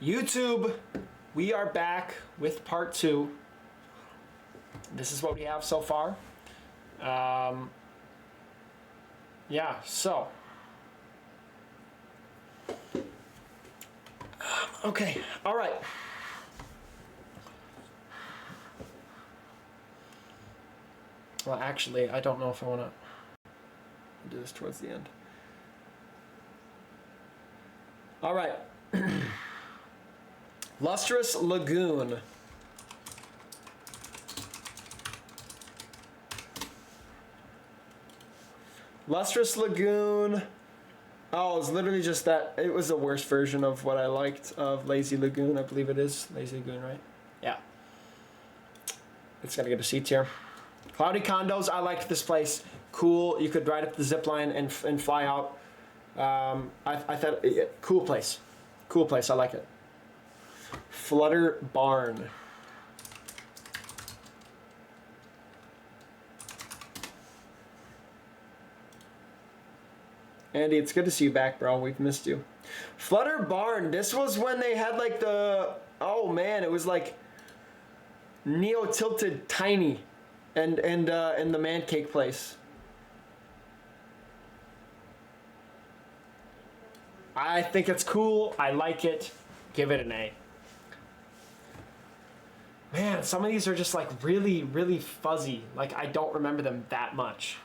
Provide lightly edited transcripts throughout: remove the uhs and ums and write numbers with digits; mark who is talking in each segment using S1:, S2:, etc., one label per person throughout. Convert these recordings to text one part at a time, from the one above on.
S1: YouTube, we are back with part 2. This is what we have so far. Yeah, so. Okay, all right. Well, actually, I don't know if I want to do this towards the end. All right. Lustrous Lagoon. Lustrous Lagoon. Oh, it was literally just that. It was the worst version of what I liked of Lazy Lagoon. I believe it is Lazy Lagoon, right? Yeah. It's got to get a C tier. Cloudy Condos. I liked this place. Cool. You could ride up the zip line and fly out. I thought, cool place. Cool place. I like it. Flutter Barn. Andy, it's good to see you back, bro. We've missed you. Flutter Barn. This was when they had like the... Oh, man. It was like Neo Tilted Tiny and the Man Cake place. I think it's cool. I like it. Give it an A. Man, some of these are just like really, really fuzzy. Like I don't remember them that much.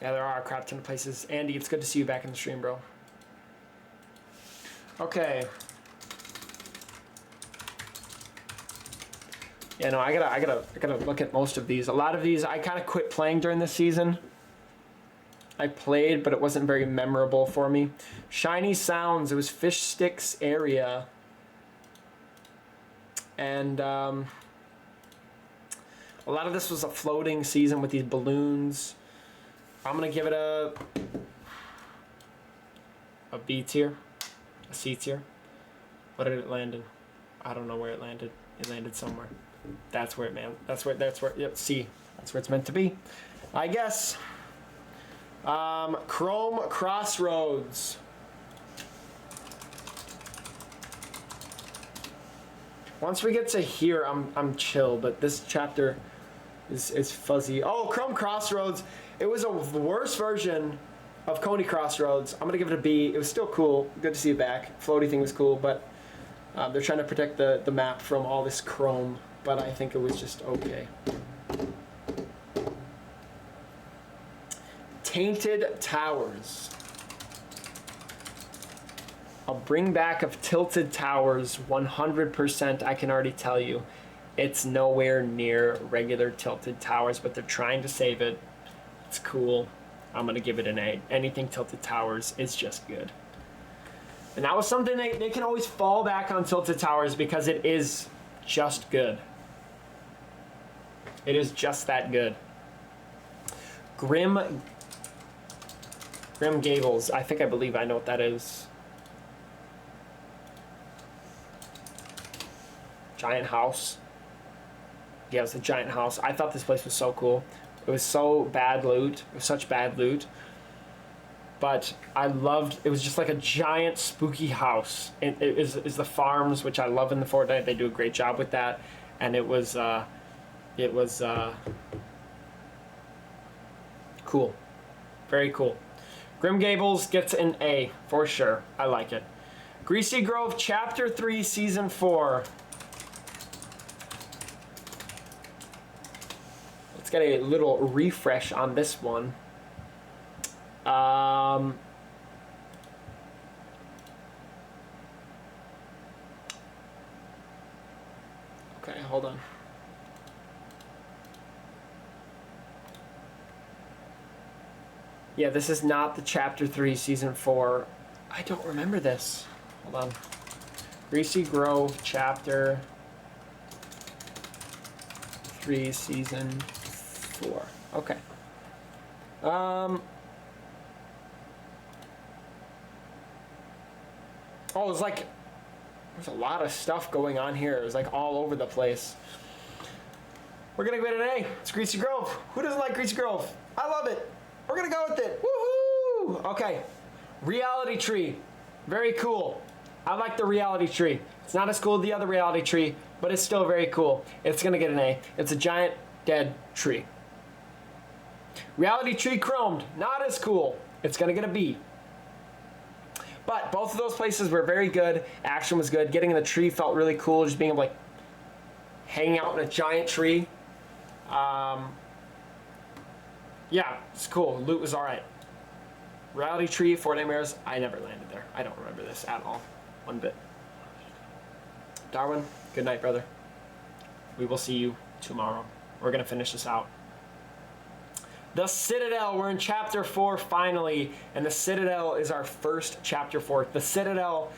S1: Yeah, there are a crap ton of places. Andy, it's good to see you back in the stream, bro. Okay. Yeah, no, I gotta look at most of these. A lot of these I kind of quit playing during this season. I played, but it wasn't very memorable for me. Shiny Sounds. It was Fish Sticks area, and a lot of this was a floating season with these balloons. I'm gonna give it a B tier, a C tier. What did it land in? I don't know where it landed. It landed somewhere. That's where it, man. That's where. Yep. C. That's where it's meant to be, I guess. Chrome Crossroads. Once we get to here, I'm chill, but this chapter is fuzzy. Oh, Chrome Crossroads. It was a worse version of Coney Crossroads. I'm gonna give it a B. It was still cool. Good to see it back. Floaty thing was cool, but they're trying to protect the map from all this chrome. But I think it was just okay. Tainted Towers. A bring back of Tilted Towers, 100%. I can already tell you, it's nowhere near regular Tilted Towers, but they're trying to save it. It's cool. I'm gonna give it an A. Anything Tilted Towers is just good. And that was something they can always fall back on Tilted Towers because it is just good. It is just that good. Grim Gables. I believe I know what that is. Giant house. Yeah, it was a giant house. I thought this place was so cool. It was so bad loot. It was such bad loot. But I loved, it was just like a giant spooky house. It is the farms, which I love in the Fortnite. They do a great job with that. And it was cool. Very cool. Grim Gables gets an A for sure. I like it. Greasy Grove Chapter 3 Season 4. Let's get a little refresh on this one. Okay, hold on. Yeah, this is not the Chapter 3 Season 4. I don't remember this. Hold on. Greasy Grove Chapter 3 Season 4. Okay. Oh, it's like there's a lot of stuff going on here. It was like all over the place. We're gonna give it an A. It's Greasy Grove. Who doesn't like Greasy Grove? I love it. We're gonna go with it. Woohoo! Woo! Okay. Reality tree. Very cool. I like the reality tree. It's not as cool as the other reality tree, but it's still very cool. It's going to get an A. It's a giant dead tree. Reality tree chromed. Not as cool. It's going to get a B. But both of those places were very good. Action was good. Getting in the tree felt really cool. Just being able to like hang out in a giant tree. Yeah, it's cool. Loot was alright. Reality tree, Fort Nightmares. I never landed there. I don't remember this at all. One bit. Darwin, good night, brother. We will see you tomorrow. We're going to finish this out. The Citadel. We're in Chapter 4 finally. And the Citadel is our first Chapter 4. The Citadel,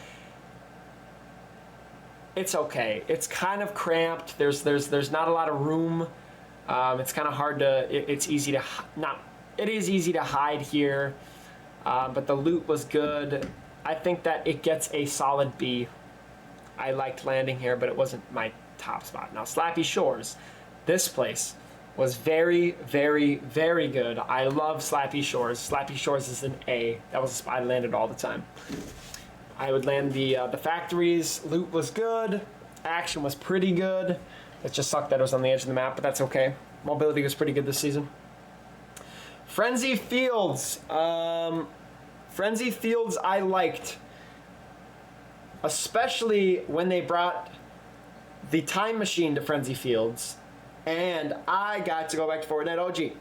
S1: it's okay. It's kind of cramped. There's not a lot of room. It's kind of hard to, it's easy to, it is easy to hide here. But the loot was good. I think that it gets a solid B. I liked landing here, but it wasn't my top spot. Now, Slappy Shores. This place was very, very, very good. I love Slappy Shores. Slappy Shores is an A. That was a spot I landed all the time. I would land the factories. Loot was good. Action was pretty good. It just sucked that it was on the edge of the map, but that's okay. Mobility was pretty good this season. Frenzy Fields. Frenzy Fields I liked. Especially when they brought the time machine to Frenzy Fields. And I got to go back to Fortnite OG.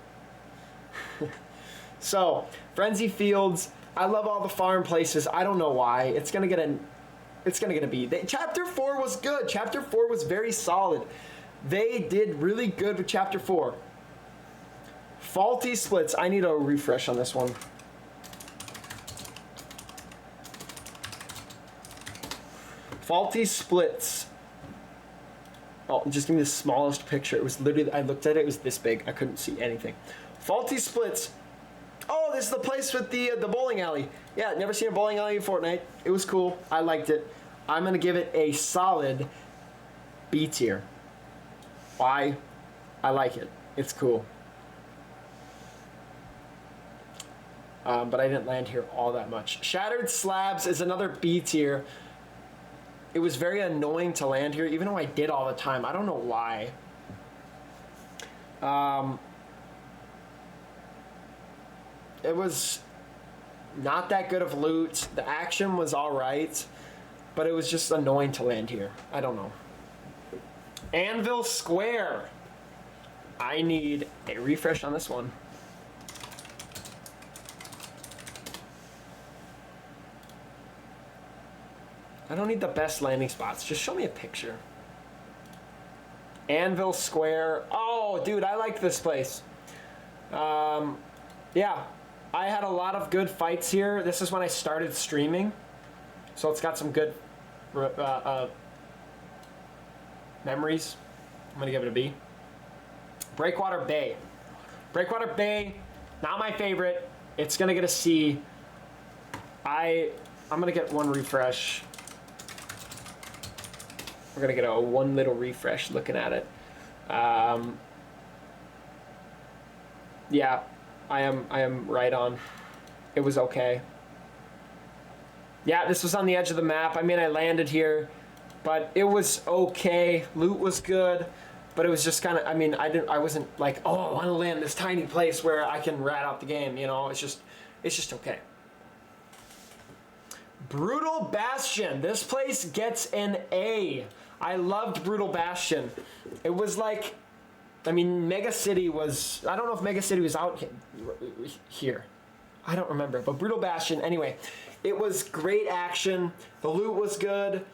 S1: So, Frenzy Fields, I love all the farm places. I don't know why. It's gonna get a B. Chapter 4 was good. Chapter 4 was very solid. They did really good with Chapter 4. Faulty splits. I need a refresh on this one. Faulty splits. Oh, just give me the smallest picture. It was literally, I looked at it, it was this big. I couldn't see anything. Faulty splits. Oh, this is the place with the bowling alley. Yeah, never seen a bowling alley in Fortnite. It was cool. I liked it. I'm going to give it a solid B tier. Why? I like it. It's cool. But I didn't land here all that much. Shattered Slabs is another B tier. It was very annoying to land here, even though I did all the time. I don't know why. It was not that good of loot. The action was alright, but it was just annoying to land here. I don't know. Anvil Square. I need a refresh on this one. I don't need the best landing spots. Just show me a picture. Anvil Square. Oh, dude, I like this place. Yeah, I had a lot of good fights here. This is when I started streaming. So it's got some good memories. I'm going to give it a B. Breakwater Bay. Breakwater Bay, not my favorite. It's going to get a C. I'm going to get one refresh. We're going to get one little refresh looking at it. Yeah, I am right on. It was okay. Yeah, this was on the edge of the map. I mean, I landed here, but it was okay. Loot was good, but it was just kind of, I mean, I wasn't like, oh, I want to land this tiny place where I can rat out the game, you know? It's just okay. Brutal Bastion. This place gets an A. I loved Brutal Bastion. It was like, I mean, Mega City was, I don't know if Mega City was out here. I don't remember, but Brutal Bastion, anyway, it was great action. The loot was good.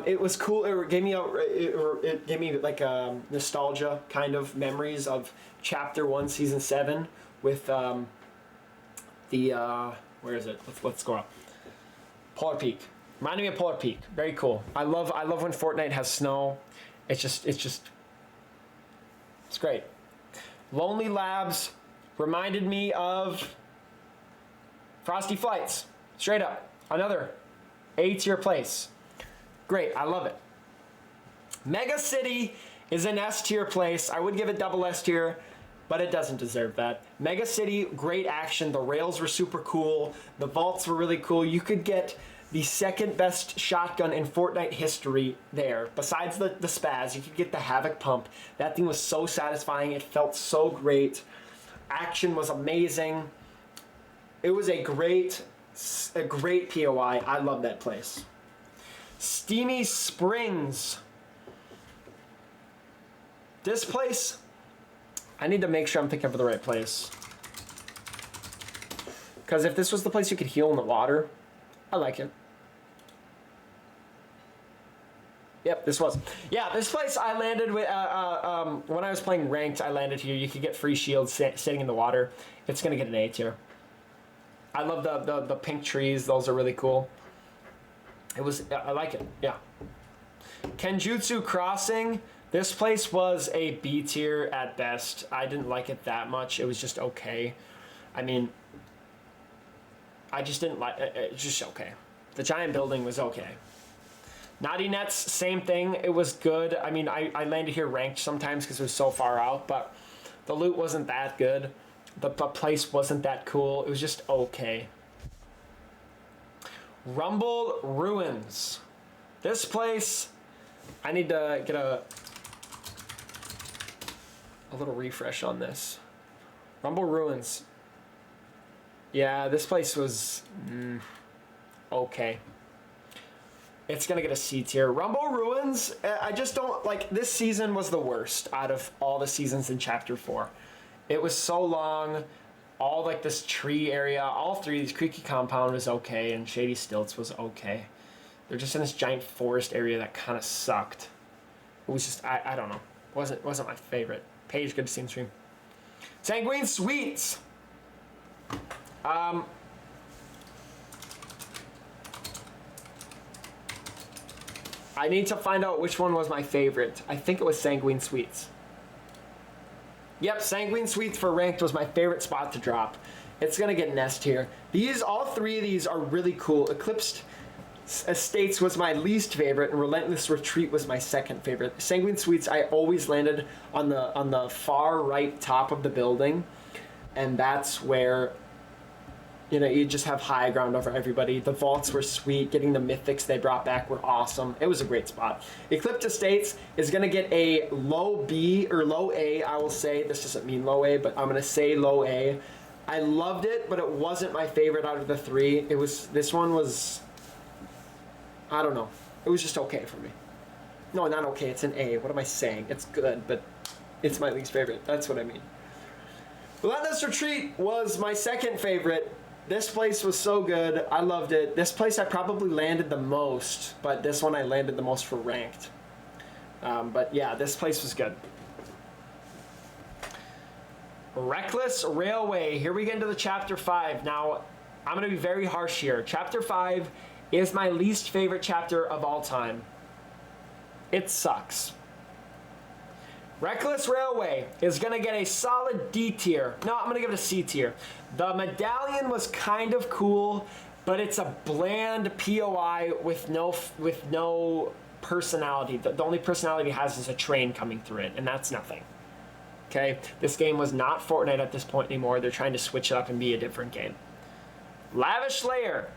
S1: It was cool. It gave me like nostalgia kind of memories of Chapter 1, Season 7 with where is it? Let's go up. Polar Peak. Reminded me of Polar Peak. Very cool. I love when Fortnite has snow. It's great. Lonely Labs reminded me of Frosty Flights. Straight up. Another A tier place. Great. I love it. Mega City is an S tier place. I would give it double S tier. but it doesn't deserve that. Mega City, great action. The rails were super cool. The vaults were really cool. You could get the second best shotgun in Fortnite history there. Besides the Spaz, you could get the Havoc Pump. That thing was so satisfying. It felt so great. Action was amazing. It was a great POI. I love that place. Steamy Springs. This place, I need to make sure I'm thinking of the right place. Because if this was the place you could heal in the water, I like it. Yep, this was. Yeah, this place I landed with, when I was playing ranked, I landed here. You could get free shields sitting in the water. It's going to get an A tier. I love the pink trees. Those are really cool. I like it, yeah. Kenjutsu Crossing. This place was a B tier at best. I didn't like it that much. It was just okay. I mean, I just didn't like it. It's just okay. The giant building was okay. Naughty Nets, same thing. It was good. I mean, I landed here ranked sometimes because it was so far out, but the loot wasn't that good. The place wasn't that cool. It was just okay. Rumble Ruins. This place, I need to get a little refresh on this. Rumble Ruins. Yeah, this place was okay. It's gonna get a C tier. Rumble Ruins, I just don't like. This season was the worst out of all the seasons in Chapter 4. It was so long. All like this tree area, all three of these, Creaky Compound was okay, and Shady Stilts was okay. They're just in this giant forest area that kind of sucked. It was just, I don't know. Wasn't my favorite. Paige, good to see you stream. Sanguine Sweets. I need to find out which one was my favorite. I think it was Sanguine Sweets. Yep, Sanguine Sweets for ranked was my favorite spot to drop. It's gonna get Nest here. All three of these are really cool. Eclipsed Estates was my least favorite, and Relentless Retreat was my second favorite. Sanguine Sweets, I always landed on the far right top of the building, and that's where, you know, you just have high ground over everybody. The vaults were sweet. Getting the mythics they brought back were awesome. It was a great spot. Eclipse Estates is going to get a low B or low A, I will say. This doesn't mean low A, but I'm going to say low A. I loved it, but it wasn't my favorite out of the three. This one was, I don't know. It was just okay for me. No, not okay. It's an A. What am I saying? It's good, but it's my least favorite. That's what I mean. Relentless Retreat was my second favorite. This place was so good. I loved it. This place I probably landed the most, but this one I landed the most for ranked. But yeah, this place was good. Reckless Railway. Here we get into the Chapter 5. Now, I'm going to be very harsh here. Chapter 5 is my least favorite chapter of all time. It sucks. Reckless Railway is going to get a solid D tier. No, I'm going to give it a C tier. The medallion was kind of cool, but it's a bland POI with no personality. The only personality it has is a train coming through it, and that's nothing. Okay? This game was not Fortnite at this point anymore. They're trying to switch it up and be a different game. Lavish Lair.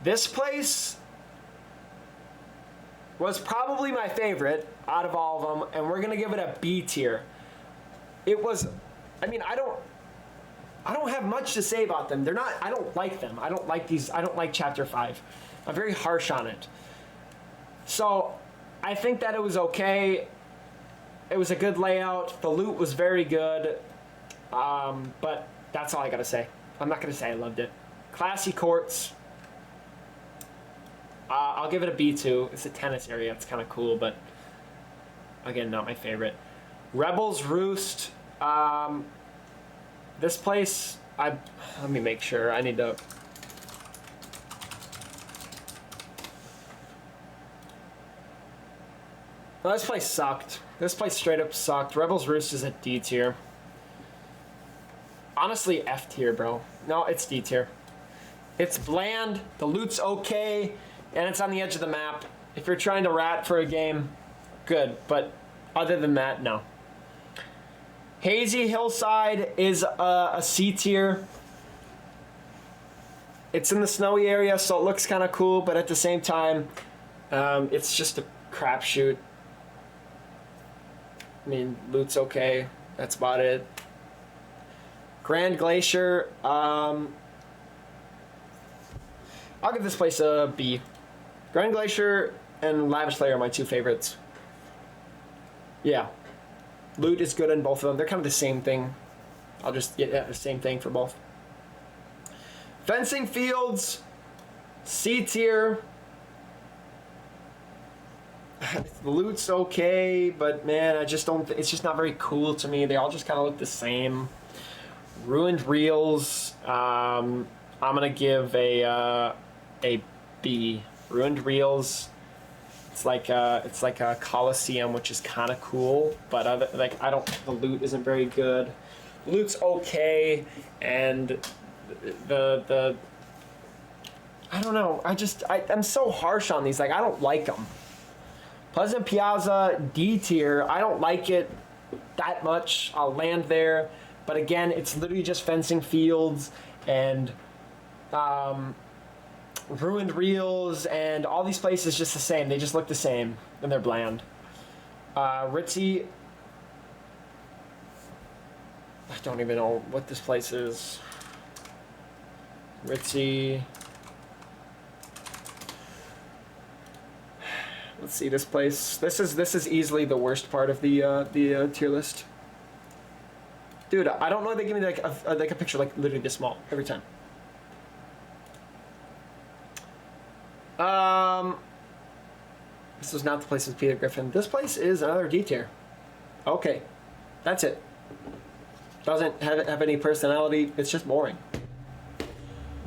S1: This place was probably my favorite out of all of them, and we're gonna give it a B tier. It was, I mean, I don't have much to say about them. I don't like them. I don't like Chapter 5. I'm very harsh on it. So, I think that it was okay. It was a good layout. The loot was very good. But that's all I gotta say. I'm not gonna say I loved it. Classy Courts. I'll give it a B2. It's a tennis area. It's kind of cool, but again, not my favorite. Rebels Roost. This place, let me make sure. I need to. Well, this place sucked. This place straight up sucked. Rebels Roost is a D tier. Honestly, F tier, bro. No, it's D tier. It's bland. The loot's okay. And it's on the edge of the map. If you're trying to rat for a game, good. But other than that, no. Hazy Hillside is a C tier. It's in the snowy area, so it looks kind of cool, but at the same time, it's just a crapshoot. I mean, loot's okay. That's about it. Grand Glacier. I'll give this place a B. Grand Glacier and Lavish Lair are my two favorites. Yeah. Loot is good in both of them. They're kind of the same thing. I'll just get the same thing for both. Fencing Fields, C tier. The loot's okay, but man, I just don't. It's just not very cool to me. They all just kind of look the same. Ruined Reels. I'm gonna give a B. Ruined Reels. It's like a Coliseum, which is kind of cool, but the loot isn't very good. The loot's okay, and the I don't know. I'm so harsh on these. Like, I don't like them. Pleasant Piazza, D tier. I don't like it that much. I'll land there, but again, it's literally just Fencing Fields and Ruined Reels, and all these places just the same. They just look the same, and they're bland. Ritzy. I don't even know what this place is. Ritzy. Let's see this place. This is easily the worst part of the tier list. Dude, I don't know. They give me like a picture like literally this small every time. This was not the place with Peter Griffin. This place is another D tier. Okay, that's it. Doesn't have any personality. It's just boring.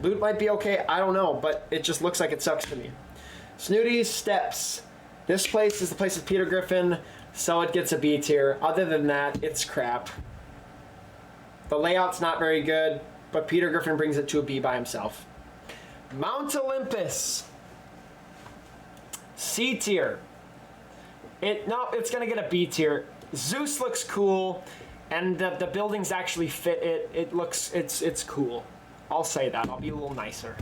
S1: Loot might be okay. I don't know, but it just looks like it sucks to me. Snooty's Steps. This place is the place with Peter Griffin, so it gets a B tier. Other than that, it's crap. The layout's not very good, but Peter Griffin brings it to a B by himself. Mount Olympus. C tier. It's gonna get a B tier. Zeus looks cool, and the buildings actually fit it. It's cool. I'll say that. I'll be a little nicer.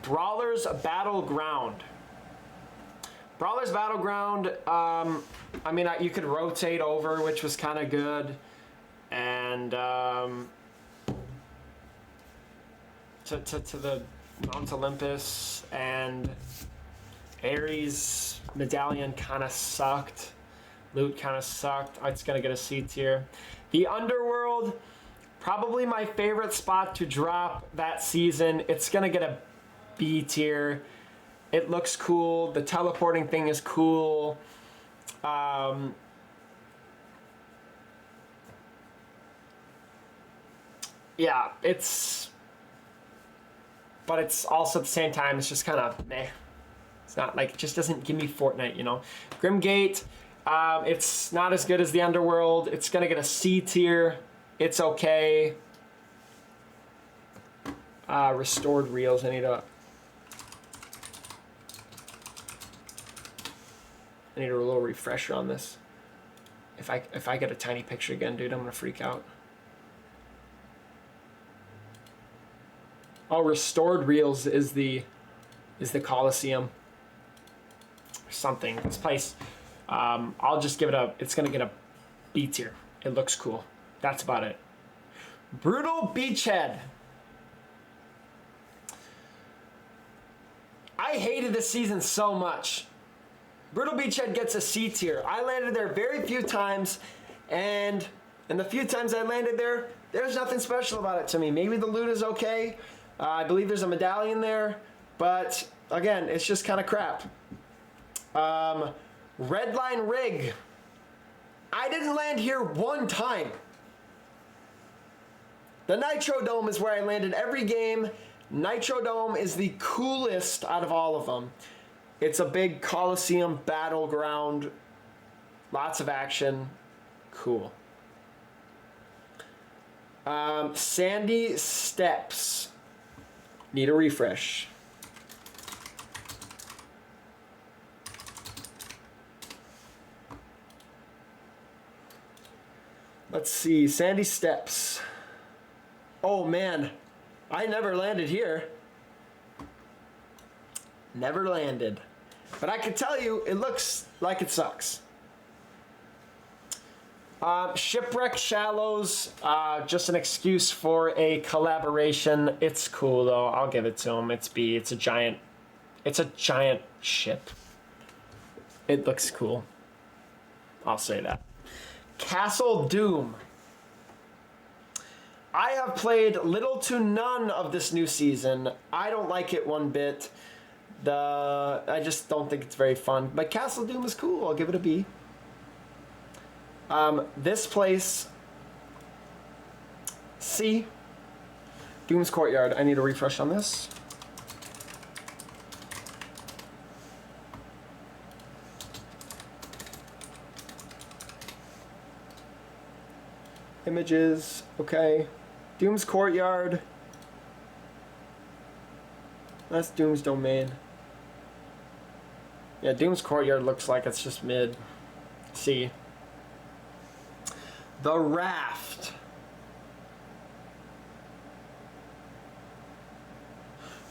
S1: Brawler's Battleground. Brawler's Battleground. I mean, you could rotate over, which was kind of good, and to the Mount Olympus and Ares medallion kind of sucked. Loot kind of sucked. It's gonna get a C tier. The Underworld, probably my favorite spot to drop that season. It's gonna get a B tier. It looks cool. The teleporting thing is cool. Yeah, but it's also at the same time, it's just kind of meh. It's not like, it just doesn't give me Fortnite, you know. Grimgate, it's not as good as the Underworld. It's gonna get a C tier. It's okay. Restored Reels, I need a little refresher on this. If I get a tiny picture again, dude, I'm gonna freak out. Oh, Restored Reels is the Coliseum. Or something. This place, I'll just give it it's gonna get a B tier. It looks cool. That's about it. Brutal Beachhead. I hated this season so much. Brutal Beachhead gets a C tier. I landed there very few times, and the few times I landed there, there's nothing special about it to me. Maybe the loot is okay. I believe there's a medallion there, but again, it's just kind of crap. Redline Rig. I didn't land here one time. The Nitro Dome is where I landed every game. Nitro Dome is the coolest out of all of them. It's a big Coliseum battleground. Lots of action. Cool. Sandy Steps. Need a refresh. Let's see. Sandy Steps. Oh, man. I never landed here. Never landed. But I can tell you, it looks like it sucks. Shipwreck Shallows, just an excuse for a collaboration. It's cool though. I'll give it to them. It's B. It's a giant ship. It looks cool. I'll say that. Castle Doom. I have played little to none of this new season. I don't like it one bit. I just don't think it's very fun. But Castle Doom is cool. I'll give it a B. This place, C. Doom's Courtyard. I need a refresh on this. Images, okay. Doom's Courtyard. That's Doom's Domain. Yeah, Doom's Courtyard looks like it's just mid. C. The Raft.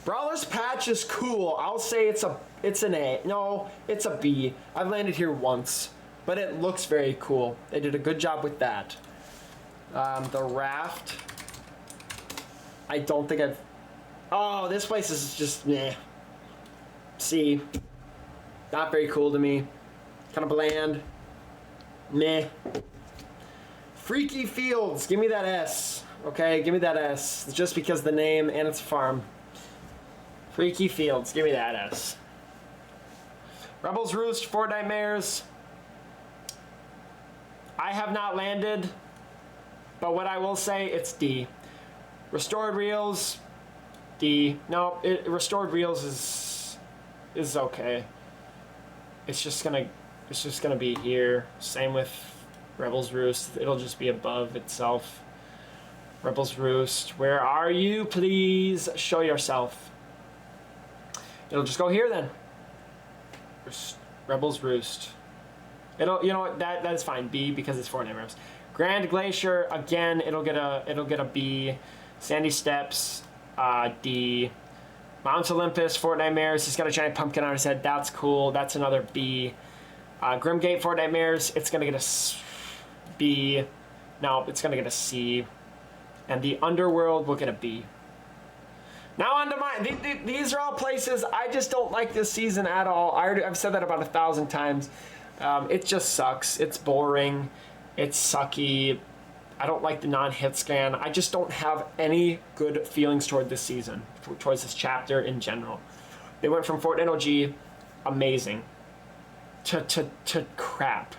S1: Brawler's Patch is cool. I'll say it's an A. No, it's a B. I've landed here once, but it looks very cool. They did a good job with that. The Raft. I don't think I've... Oh, this place is just meh. C. Not very cool to me. Kind of bland. Meh. Freaky Fields, give me that S. Okay, give me that S. Just because the name and it's a farm. Freaky Fields, give me that S. Rebels Roost, Fort Nightmares. I have not landed, but what I will say, it's D. Restored Reels, D. No, Restored Reels is okay. It's just gonna be here. Same with Rebels Roost, it'll just be above itself. Rebels Roost, where are you? Please show yourself. It'll just go here then. Rebels Roost. You know what? That is fine. B because it's Fort Nightmares. Grand Glacier again. It'll get a B. Sandy Steps, D. Mount Olympus, Fort Nightmares. He's got a giant pumpkin on his head. That's cool. That's another B. Grimgate, Fort Nightmares. It's gonna get a B. No, it's gonna get a C. And the Underworld will get a B. Now on to mine. These are all places I just don't like this season at all. I've said that about 1,000 times. It just sucks. It's boring. It's sucky. I don't like the non-hit scan. I just don't have any good feelings toward this season, towards this chapter in general. They went from Fortnite OG, amazing, to crap.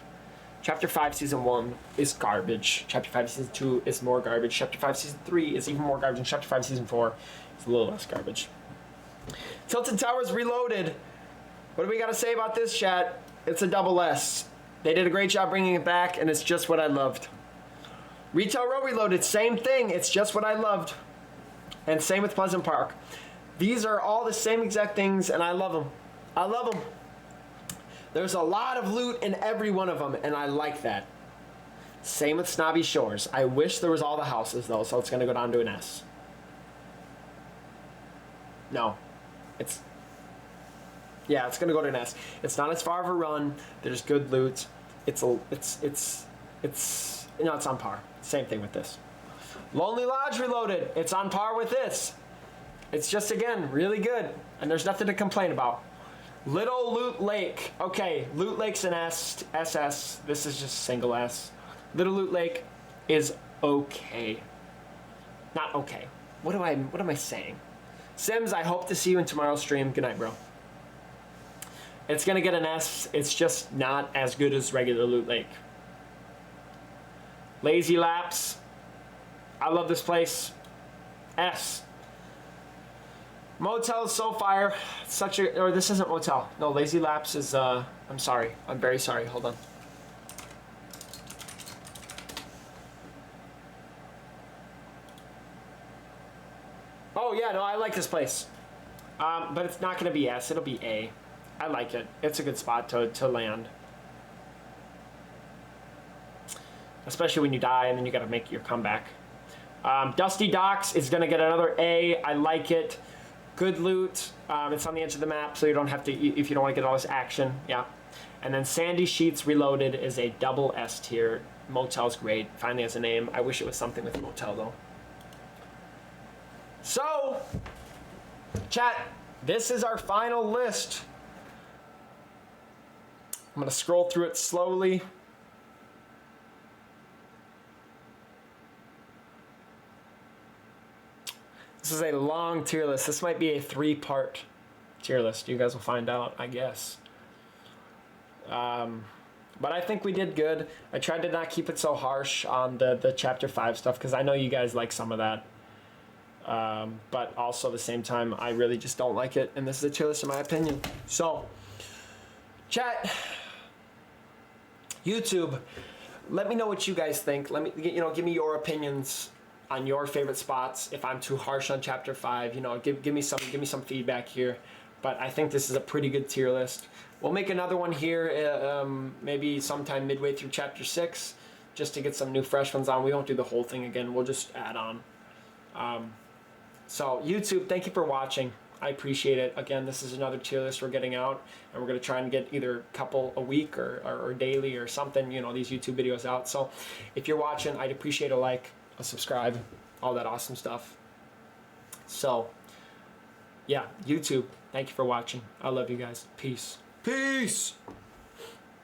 S1: Chapter 5 Season 1 is garbage. Chapter 5 Season 2 is more garbage. Chapter 5 Season 3 is even more garbage. And Chapter 5 Season 4 is a little less garbage. Tilted Towers Reloaded. What do we got to say about this, chat? It's a double S. They did a great job bringing it back, and it's just what I loved. Retail Row Reloaded, same thing. It's just what I loved. And same with Pleasant Park. These are all the same exact things, and I love them. I love them. There's a lot of loot in every one of them, and I like that. Same with Snobby Shores. I wish there was all the houses, though, so it's going to go down to an S. No. Yeah, it's going to go to an S. It's not as far of a run. There's good loot. It's on par. Same thing with this. Lonely Lodge Reloaded. It's on par with this. It's just, again, really good, and there's nothing to complain about. Little Loot Lake. Okay, Loot Lake's an S, SS. This is just single S. Little Loot Lake is okay. Not okay. What am I saying? Sims, I hope to see you in tomorrow's stream. Good night, bro. It's gonna get an S. It's just not as good as regular Loot Lake. Lazy Laps. I love this place. S. Motel is so fire. Or this isn't Motel. No, Lazy Laps is, I'm sorry. I'm very sorry. Hold on. Oh, yeah, no, I like this place. But it's not going to be S. It'll be A. I like it. It's a good spot to land. especially when you die and then you got to make your comeback. Dusty Docks is going to get another A. I like it. Good loot. It's on the edge of the map, so you don't have to, if you don't want to get all this action. Yeah. And then Sandy Sheets Reloaded is a double S tier. Motel's great. Finally has a name. I wish it was something with Motel, though. So, chat, this is our final list. I'm going to scroll through it slowly. This is a long tier list. This might be a 3-part tier list. You guys will find out, I guess. But I think we did good. I tried to not keep it so harsh on the Chapter 5 stuff because I know you guys like some of that. But also at the same time, I really just don't like it. And this is a tier list in my opinion. So, chat, YouTube, let me know what you guys think. Let me, give me your opinions on your favorite spots. If I'm too harsh on Chapter 5, give me some feedback here. But I think this is a pretty good tier list. We'll make another one here, maybe sometime midway through Chapter 6, just to get some new fresh ones on. We won't do the whole thing again. We'll just add on. So YouTube, thank you for watching. I appreciate it. Again, this is another tier list we're getting out, and we're going to try and get either a couple a week or daily or something, these YouTube videos out. So if you're watching, I'd appreciate a like, a subscribe, all that awesome stuff. So yeah, YouTube, thank you for watching. I love you guys. Peace. Peace!